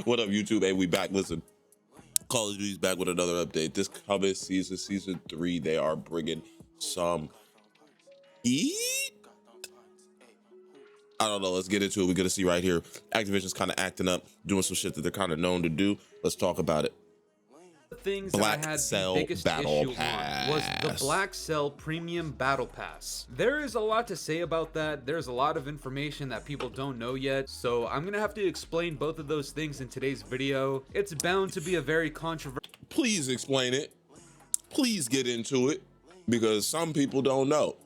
What up, YouTube? Hey, we back. Listen, Call of Duty's back with another update. This coming season, season 3, they are bringing some heat. I don't know. Let's get into it. We're gonna see right here. Activision's kind of acting up, doing some shit that they're kind of known to do. Let's talk about it. Things Black that I had Cell the biggest Battle issue Pass. on was the Black Cell Premium Battle Pass. There is a lot to say about that. There's a lot of information that people don't know yet, so I'm gonna have to explain both of those things in today's video. It's bound to be a very controversial. Please explain it. Please get into it, because some people don't know.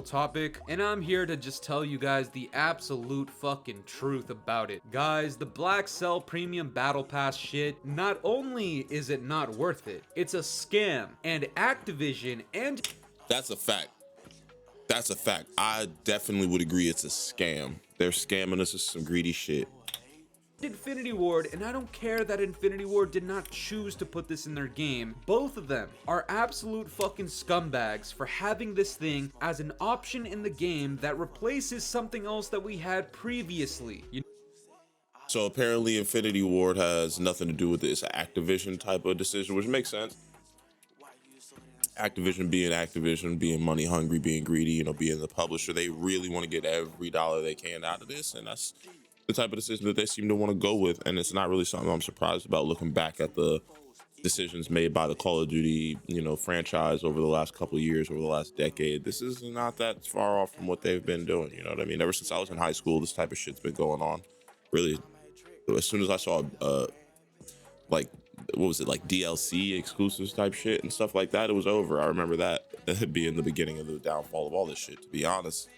Topic, and I'm here to just tell you guys the absolute fucking truth about it. Guys, the Black Cell Premium Battle Pass shit, not only is it not worth it, it's a scam, and Activision and... That's a fact. That's a fact. I definitely would agree it's a scam. They're scamming us with some greedy shit. Infinity Ward, and I don't care that Infinity Ward did not choose to put this in their game. Both of them are absolute fucking scumbags for having this thing as an option in the game that replaces something else that we had previously. So apparently Infinity Ward has nothing to do with this Activision type of decision, which makes sense. Activision, being money hungry, being greedy, you know, being the publisher, they really want to get every dollar they can out of this, and that's the type of decision that they seem to want to go with. And it's not really something I'm surprised about, looking back at the decisions made by the Call of Duty, you know, franchise over the last couple of years, over the last decade. This is not that far off from what they've been doing, you know what I mean? Ever since I was in high school, this type of shit's been going on. Really, as soon as I saw like, what was it, like DLC exclusives type shit and stuff like that, it was over. I remember that being the beginning of the downfall of all this shit, to be honest.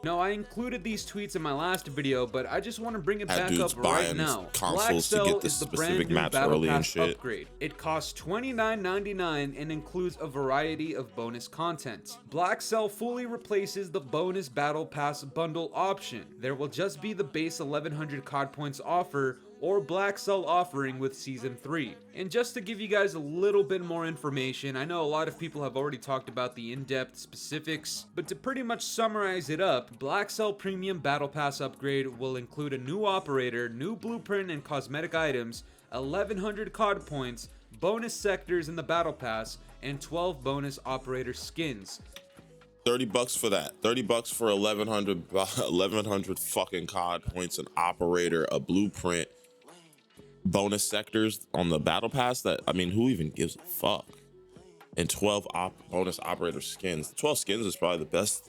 No, I included these tweets in my last video, but I just want to bring it back up right now. Black Cell is the brand new Battle Pass upgrade. It costs $29.99 and includes a variety of bonus content. Black Cell fully replaces the bonus Battle Pass bundle option. There will just be the base 1100 COD points offer or Black Cell offering with Season 3. And just to give you guys a little bit more information, I know a lot of people have already talked about the in-depth specifics, but to pretty much summarize it up, Black Cell Premium Battle Pass upgrade will include a new operator, new blueprint and cosmetic items, 1100 COD points, bonus sectors in the Battle Pass, and 12 bonus operator skins. $30 for that. $30 for 1100 fucking COD points, an operator, a blueprint, bonus sectors on the Battle Pass. That, I mean, who even gives a fuck? And 12 bonus operator skins. 12 skins is probably the best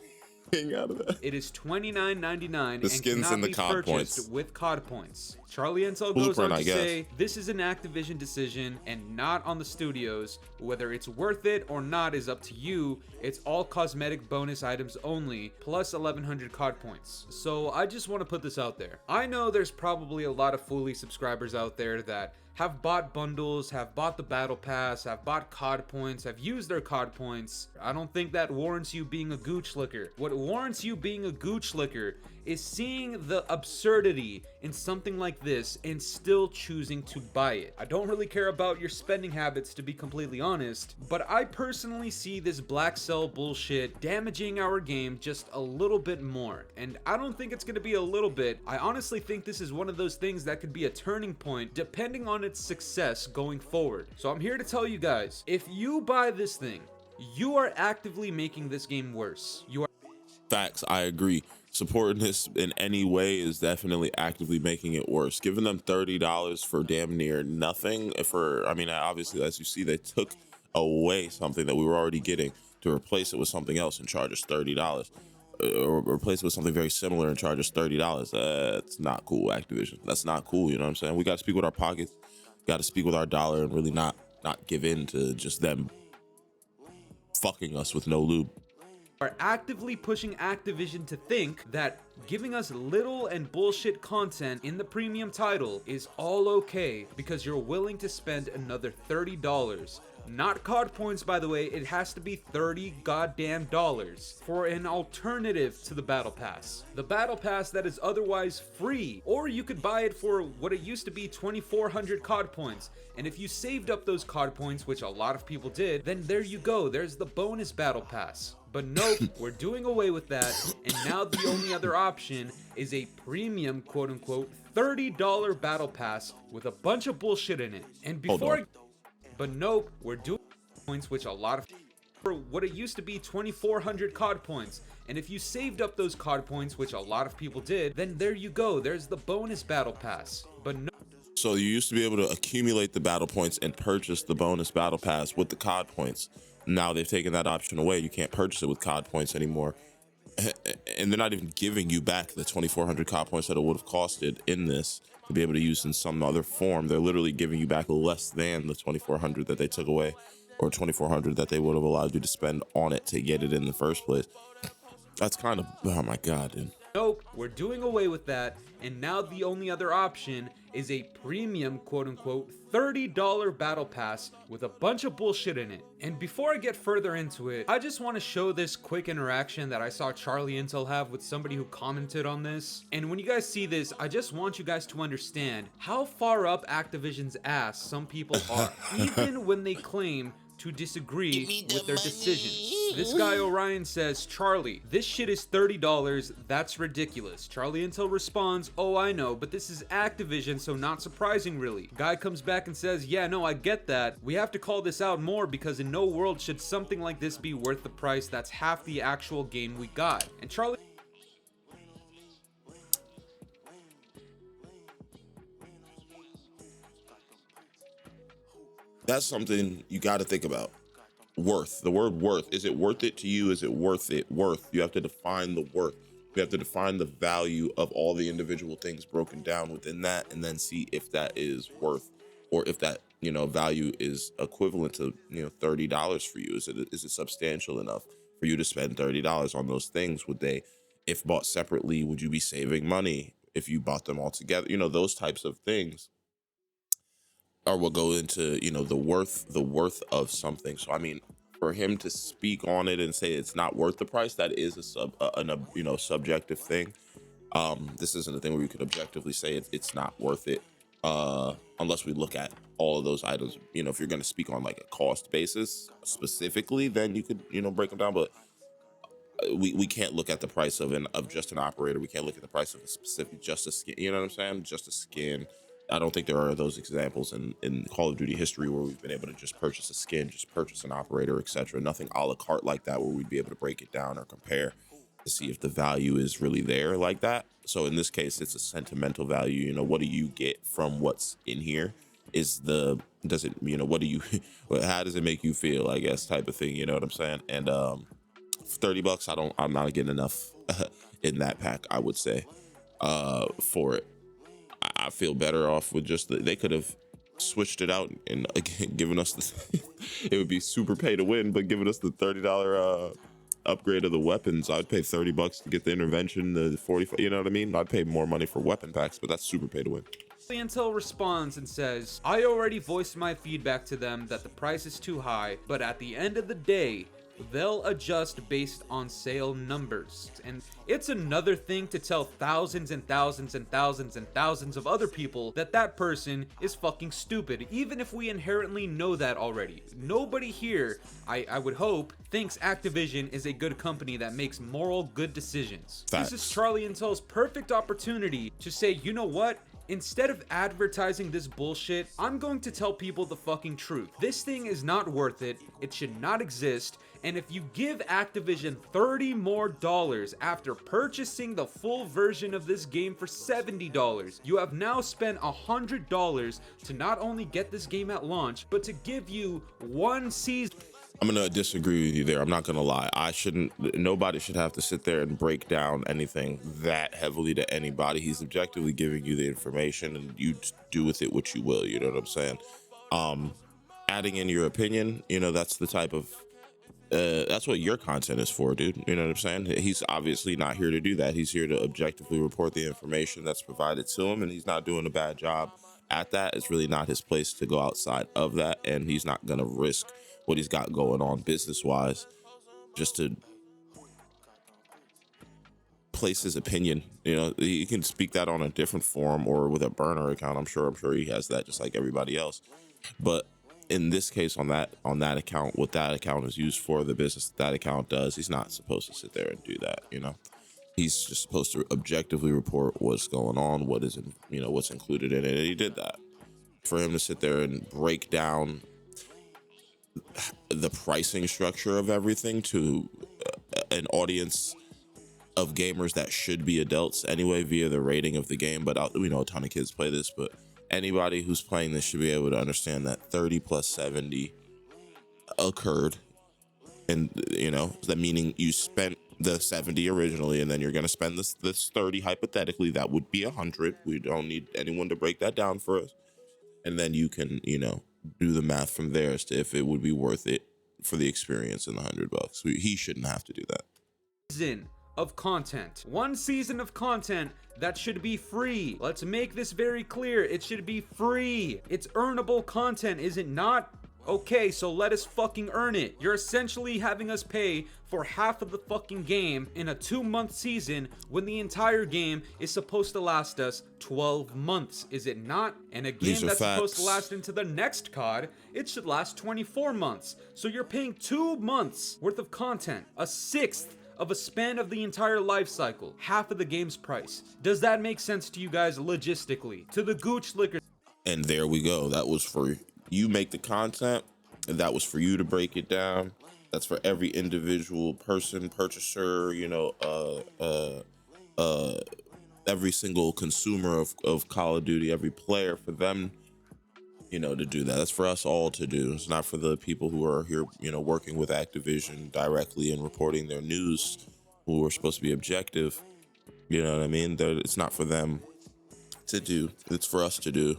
thing out of that. It is $29.99 the skins and the COD points with COD points. Charlie Ensel goes on to say, this is an Activision decision and not on the studios. Whether it's worth it or not is up to you. It's all cosmetic bonus items only, plus 1100 COD points. So I just want to put this out there. I know there's probably a lot of Fully subscribers out there that have bought bundles, have bought the Battle Pass, have bought COD points, have used their COD points. I don't think that warrants you being a gooch licker. What warrants you being a gooch licker is seeing the absurdity in something like this and still choosing to buy it. I don't really care about your spending habits, to be completely honest, but I personally see this Black Cell bullshit damaging our game just a little bit more. And I don't think it's gonna be a little bit. I honestly think this is one of those things that could be a turning point depending on its success going forward. So I'm here to tell you guys, if you buy this thing, you are actively making this game worse. You are... Facts, I agree. Supporting this in any way is definitely actively making it worse. Giving them $30 for damn near nothing. I mean, obviously, as you see, they took away something that we were already getting to replace it with something else and charge us $30. Or replace it with something very similar and charge us $30. That's not cool, Activision. That's not cool, you know what I'm saying? We got to speak with our pockets, got to speak with our dollar, and really not give in to just them fucking us with no lube. Are actively pushing Activision to think that giving us little and bullshit content in the premium title is all okay because you're willing to spend another $30 Not COD points, by the way. It has to be 30 goddamn dollars for an alternative to the Battle Pass. The Battle Pass that is otherwise free. Or you could buy it for what it used to be, 2,400 COD points. And if you saved up those COD points, which a lot of people did, then there you go. There's the bonus Battle Pass. But nope, we're doing away with that. And now the only other option is a premium, quote unquote, $30 Battle Pass with a bunch of bullshit in it. And before... But nope, we're doing points, which a lot of for what it used to be 2,400 COD points. And if you saved up those COD points, which a lot of people did, then there you go. There's the bonus Battle Pass. But no. So you used to be able to accumulate the battle points and purchase the bonus Battle Pass with the COD points. Now they've taken that option away. You can't purchase it with COD points anymore. And they're not even giving you back the 2,400 COD points that it would have costed in this to be able to use in some other form. They're literally giving you back less than the 2,400 that they took away, or 2,400 that they would have allowed you to spend on it to get it in the first place. That's kind of, oh my God, dude. Nope, we're doing away with that, and now the only other option is a premium, quote unquote, $30 Battle Pass with a bunch of bullshit in it. And before I get further into it, I just want to show this quick interaction that I saw Charlie Intel have with somebody who commented on this. And when you guys see this, I just want you guys to understand how far up Activision's ass some people are, even when they claim to disagree with their decisions. This guy Orion says, Charlie, this shit is $30. That's ridiculous. Charlie Intel responds, oh, I know, but this is Activision, so not surprising really. Guy comes back and says, yeah, no, I get that. We have to call this out more because in no world should something like this be worth the price that's half the actual game we got. And Charlie... That's something you got to think about. Worth, the word worth. Is it worth it to you? Is it worth it? Worth. You have to define the worth. You have to define the value of all the individual things broken down within that, and then see if that is worth, or if that, value is equivalent to, $30 for you. Is it substantial enough for you to spend $30 on those things? Would they, if bought separately, would you be saving money if you bought them all together? Those types of things or will go into the worth of something. So I mean, for him to speak on it and say it's not worth the price, that is a subjective thing. This isn't a thing where you could objectively say it's not worth it, unless we look at all of those items. If you're going to speak on like a cost basis specifically, then you could break them down. But we can't look at the price of just an operator. We can't look at the price of a specific, just a skin. You know what I'm saying? Just a skin. I don't think there are those examples in Call of Duty history where we've been able to just purchase a skin, just purchase an operator, etc. Nothing a la carte like that where we'd be able to break it down or compare to see if the value is really there like that. So in this case, it's a sentimental value. What do you get from what's in here? How does it make you feel, I guess, type of thing, you know what I'm saying? And $30, I'm not getting enough in that pack, I would say, for it. I feel better off with just they could have switched it out and again given us it would be super pay to win, but giving us the $30 upgrade of the weapons. I'd pay $30 to get the intervention, the 45. You know what I mean? I'd pay more money for weapon packs, but that's super pay to win. Intel responds and says, I already voiced my feedback to them that the price is too high, but at the end of the day, they'll adjust based on sale numbers. And it's another thing to tell thousands and thousands and thousands and thousands of other people that person is fucking stupid, even if we inherently know that already. Nobody here, I would hope, thinks Activision is a good company that makes moral good decisions. Facts. This is Charlie Intel's perfect opportunity to say, you know what? Instead of advertising this bullshit, I'm going to tell people the fucking truth. This thing is not worth it. It should not exist. And if you give Activision $30 more after purchasing the full version of this game for $70, you have now spent $100 to not only get this game at launch, but to give you one season. I'm gonna disagree with you there. I'm not gonna lie. Nobody should have to sit there and break down anything that heavily to anybody. He's objectively giving you the information, and you do with it what you will. You know what I'm saying? Adding in your opinion, that's the type of that's what your content is for, dude. You know what I'm saying? He's obviously not here to do that. He's here to objectively report the information that's provided to him, and he's not doing a bad job at that. It's really not his place to go outside of that, and he's not gonna risk what he's got going on business wise just to place his opinion. You know, he can speak that on a different forum or with a burner account. I'm sure he has that just like everybody else. But in this case, on that account, what that account is used for, the business that account does, he's not supposed to sit there and do that. You know, he's just supposed to objectively report what's going on, what is in, you know, what's included in it, and he did that. For him to sit there and break down the pricing structure of everything to an audience of gamers that should be adults anyway via the rating of the game, but we know a ton of kids play this, but anybody who's playing this should be able to understand that 30 plus 70 occurred, and you know that meaning you spent the 70 originally, and then you're going to spend this 30 hypothetically. That would be 100. We don't need anyone to break that down for us, and then you can, you know, do the math from there as to if it would be worth it for the experience and the $100. He shouldn't have to do that. Season of content. One season of content that should be free. Let's make this very clear. It should be free. It's earnable content, is it not? Okay, so let us fucking earn it. You're essentially having us pay for half of the fucking game in a 2-month season when the entire game is supposed to last us 12 months, is it not? And a game that's supposed to last into the next COD, it should last 24 months. So you're paying 2 months worth of content, a sixth of a span of the entire life cycle, half of the game's price. Does that make sense to you guys logistically? To the gooch liquor. And there we go. That was for you make the content, and that was for you to break it down. That's for every individual person, purchaser, you know, every single consumer of Call of Duty, every player, for them, you know, to do that. That's for us all to do. It's not for the people who are here, you know, working with Activision directly and reporting their news, who are supposed to be objective. You know what I mean? It's not for them to do. It's for us to do.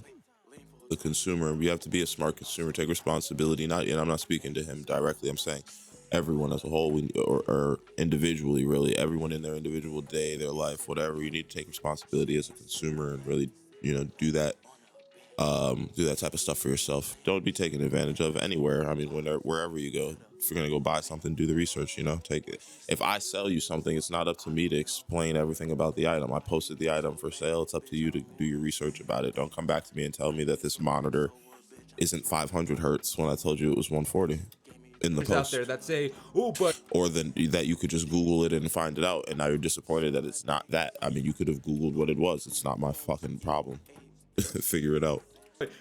The consumer. We have to be a smart consumer, take responsibility. Not, and I'm not speaking to him directly. I'm saying everyone as a whole, or individually, really, everyone in their individual day, their life, whatever. You need to take responsibility as a consumer and really, you know, do that type of stuff for yourself. Don't be taken advantage of anywhere. I mean, wherever you go, if you're gonna go buy something, do the research. You know, take it. If I sell you something, it's not up to me to explain everything about the item. I posted the item for sale. It's up to you to do your research about it. Don't come back to me and tell me that this monitor isn't 500 hertz when I told you it was 140 in the post. Out there that say, oh, but, or then that you could just Google it and find it out, and now you're disappointed that it's not that. I mean, you could have Googled what it was. It's not my fucking problem. Figure it out.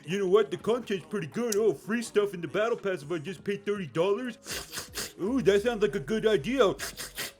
You know what? The content's pretty good. Oh, free stuff in the battle pass if I just pay $30. Ooh, that sounds like a good idea.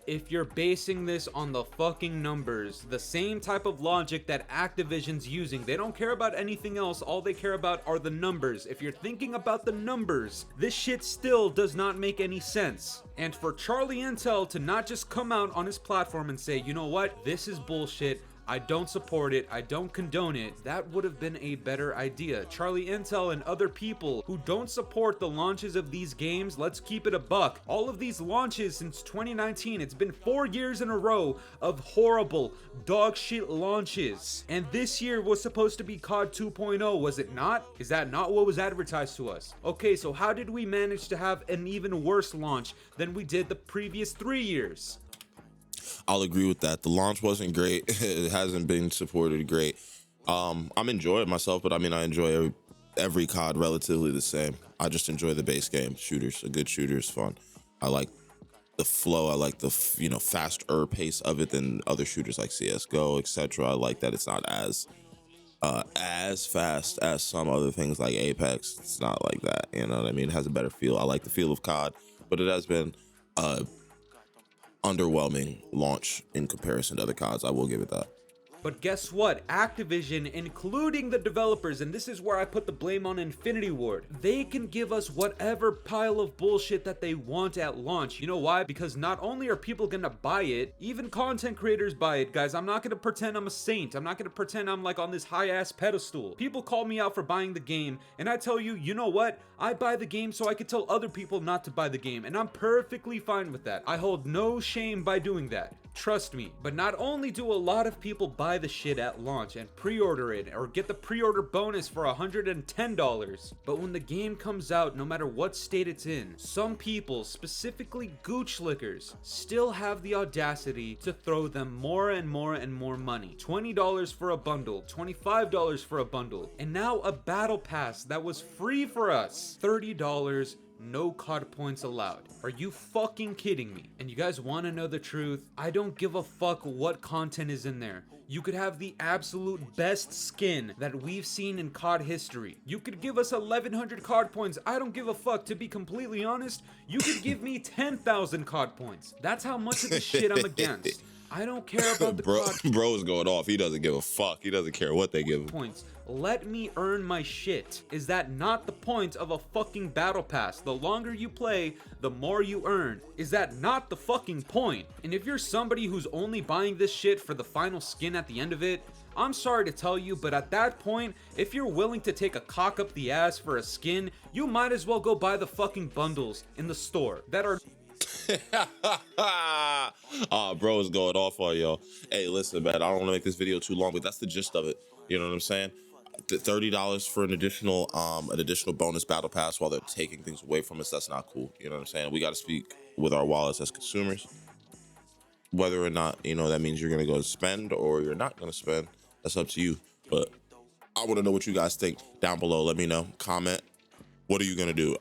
If you're basing this on the fucking numbers, the same type of logic that Activision's using, they don't care about anything else. All they care about are the numbers. If you're thinking about the numbers, this shit still does not make any sense. And for Charlie Intel to not just come out on his platform and say, you know what? This is bullshit. I don't support it, I don't condone it, that would have been a better idea. Charlie Intel and other people who don't support the launches of these games, let's keep it a buck. All of these launches since 2019, it's been 4 years in a row of horrible, dog shit launches. And this year was supposed to be COD 2.0, was it not? Is that not what was advertised to us? Okay, so how did we manage to have an even worse launch than we did the previous 3 years? I'll agree with that. The launch wasn't great. It hasn't been supported great. I'm enjoying myself, but I mean, I enjoy every COD relatively the same. I just enjoy the base game. Shooters, a good shooter is fun. I like the flow. I like the, you know, faster pace of it than other shooters like CS:GO, etc. I like that it's not as fast as some other things like Apex. It's not like that. You know what I mean? It has a better feel. I like the feel of COD, but it has been underwhelming launch in comparison to other CODs. I will give it that. But guess what? Activision, including the developers, and this is where I put the blame on Infinity Ward, they can give us whatever pile of bullshit that they want at launch. You know why? Because not only are people gonna buy it, even content creators buy it, guys. I'm not gonna pretend I'm a saint. I'm not gonna pretend I'm like on this high-ass pedestal. People call me out for buying the game, and I tell you, you know what? I buy the game so I can tell other people not to buy the game, and I'm perfectly fine with that. I hold no shame by doing that. Trust me. But not only do a lot of people buy the shit at launch and pre-order it or get the pre-order bonus for $110, but when the game comes out, no matter what state it's in, some people, specifically gooch lickers, still have the audacity to throw them more and more and more money. $20 for a bundle, $25 for a bundle, and now a battle pass that was free for us, $30, no COD points allowed. Are you fucking kidding me? And you guys want to know the truth? I don't give a fuck what content is in there. You could have the absolute best skin that we've seen in COD history. You could give us 1,100 COD points. I don't give a fuck. To be completely honest, you could give me 10,000 COD points. That's how much of the shit I'm against. I don't care about the COD Bro's going off. He doesn't give a fuck. He doesn't care what they give him. Points. Let me earn my shit. Is that not the point of a fucking battle pass? The longer you play, the more you earn. Is that not the fucking point? And if you're somebody who's only buying this shit for the final skin at the end of it, I'm sorry to tell you, but at that point, if you're willing to take a cock up the ass for a skin, you might as well go buy the fucking bundles in the store that are Bro is going off on y'all. Hey, listen, man, I don't want to make this video too long, but that's the gist of it. You know what I'm saying? $30 for an additional bonus battle pass while they're taking things away from us. That's not cool. You know what I'm saying? We got to speak with our wallets as consumers. Whether or not, you know, that means you're going to go spend or you're not going to spend, that's up to you. But I want to know what you guys think down below. Let me know. Comment. What are you going to do?